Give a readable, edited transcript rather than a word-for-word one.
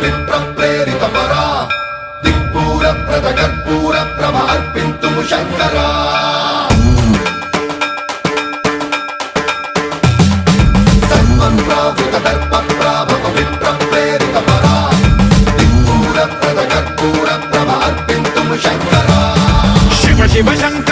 విప్ర ప్రేరిత పరా దిక్పూర ప్రద కర్పూర ప్రభ అర్పింతుము శంకరా సన్మన్రావృత దర్ప ప్రాభవ విప్ర ప్రేరిత పరా దిక్పూర ప్రద కర్పూర ప్రభ అర్పింతుము శంకరా శివ శివ శంకర